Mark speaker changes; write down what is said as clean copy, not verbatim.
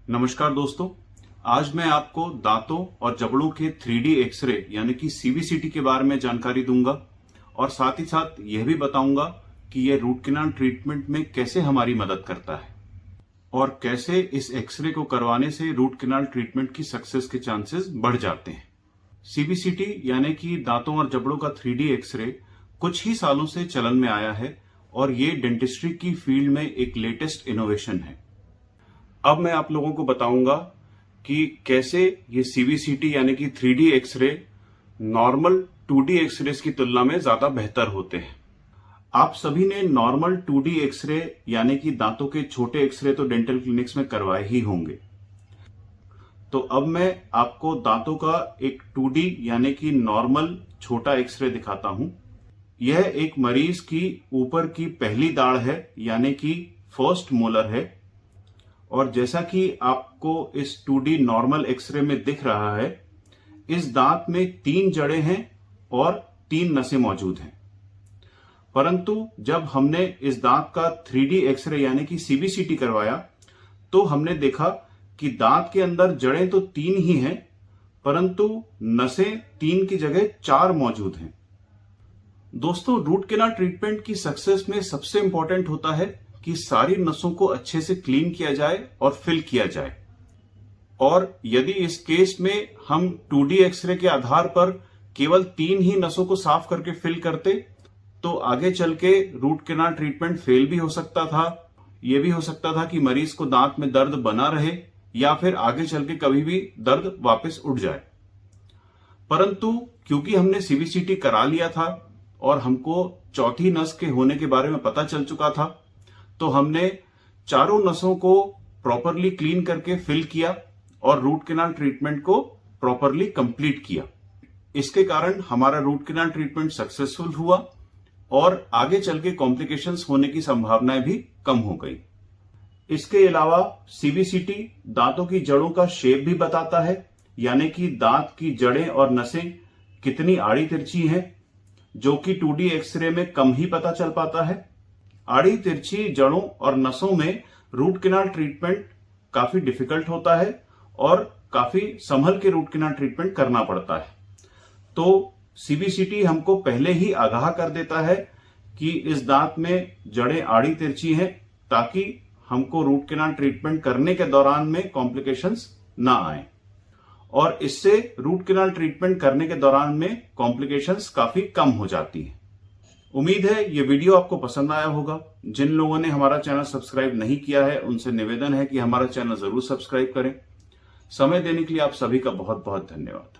Speaker 1: नमस्कार दोस्तों, आज मैं आपको दांतों और जबड़ों के 3D एक्सरे यानी कि सीबीसीटी के बारे में जानकारी दूंगा और साथ ही साथ यह भी बताऊंगा कि यह रूट कैनाल ट्रीटमेंट में कैसे हमारी मदद करता है और कैसे इस एक्सरे को करवाने से रूट कैनाल ट्रीटमेंट की सक्सेस के चांसेस बढ़ जाते हैं। सीबीसीटी यानी कि दांतों और जबड़ों का 3D एक्सरे कुछ ही सालों से चलन में आया है और ये डेंटिस्ट्री की फील्ड में एक लेटेस्ट इनोवेशन है। अब मैं आप लोगों को बताऊंगा कि कैसे ये सीबीसीटी यानी कि 3D x ray normal 2D x ray की तुलना में ज्यादा बेहतर होते हैं। आप सभी ने नॉर्मल 2D एक्सरे यानी कि दांतों के छोटे एक्सरे तो डेंटल क्लिनिक्स में करवाए ही होंगे। तो अब मैं आपको दांतों का एक 2D यानी कि नॉर्मल छोटा एक्सरे दिखाता हूं। यह एक मरीज की ऊपर की पहली दाढ़ है यानी कि फर्स्ट मोलर है और जैसा कि आपको इस 2D नॉर्मल एक्सरे में दिख रहा है, इस दांत में 3 जड़ें हैं और 3 नसें मौजूद हैं। परंतु जब हमने इस दांत का 3D एक्सरे यानी कि सीबीसीटी करवाया तो हमने देखा कि दांत के अंदर जड़ें तो 3 ही हैं, परंतु नसें 3 की जगह 4 मौजूद हैं। दोस्तों, रूट कैनाल ट्रीटमेंट की सक्सेस में सबसे इंपॉर्टेंट होता है कि सारी नसों को अच्छे से क्लीन किया जाए और फिल किया जाए। और यदि इस केस में हम 2D एक्सरे के आधार पर केवल 3 ही नसों को साफ करके फिल करते तो आगे चल के रूट कैनाल ट्रीटमेंट फेल भी हो सकता था। यह भी हो सकता था कि मरीज को दांत में दर्द बना रहे या फिर आगे चल के कभी भी दर्द वापस उठ जाए। परंतु क्योंकि हमने सीबीसीटी करा लिया था और हमको चौथी नस के होने के बारे में पता चल चुका था, तो हमने चारों नसों को प्रॉपरली क्लीन करके फिल किया और रूट कैनाल ट्रीटमेंट को प्रॉपरली कंप्लीट किया। इसके कारण हमारा रूट कैनाल ट्रीटमेंट सक्सेसफुल हुआ और आगे चल के कॉम्प्लिकेशंस होने की संभावनाएं भी कम हो गई। इसके अलावा सीबीसीटी दांतों की जड़ों का शेप भी बताता है, यानी कि दांत की जड़ें और नसें कितनी आड़ी तिरछी हैं, जो कि 2D एक्सरे में कम ही पता चल पाता है। आड़ी तिरछी जड़ों और नसों में रूट कैनाल ट्रीटमेंट काफी डिफिकल्ट होता है और काफी संभल के रूट कैनाल ट्रीटमेंट करना पड़ता है। तो सीबीसीटी हमको पहले ही आगाह कर देता है कि इस दांत में जड़ें आड़ी तिरछी हैं, ताकि हमको रूट कैनाल ट्रीटमेंट करने के दौरान में कॉम्प्लिकेशंस ना आए और इससे रूट कैनाल ट्रीटमेंट करने के दौरान में कॉम्प्लिकेशंस काफी कम हो जाती है। उम्मीद है ये वीडियो आपको पसंद आया होगा। जिन लोगों ने हमारा चैनल सब्सक्राइब नहीं किया है उनसे निवेदन है कि हमारा चैनल जरूर सब्सक्राइब करें। समय देने के लिए आप सभी का बहुत बहुत धन्यवाद।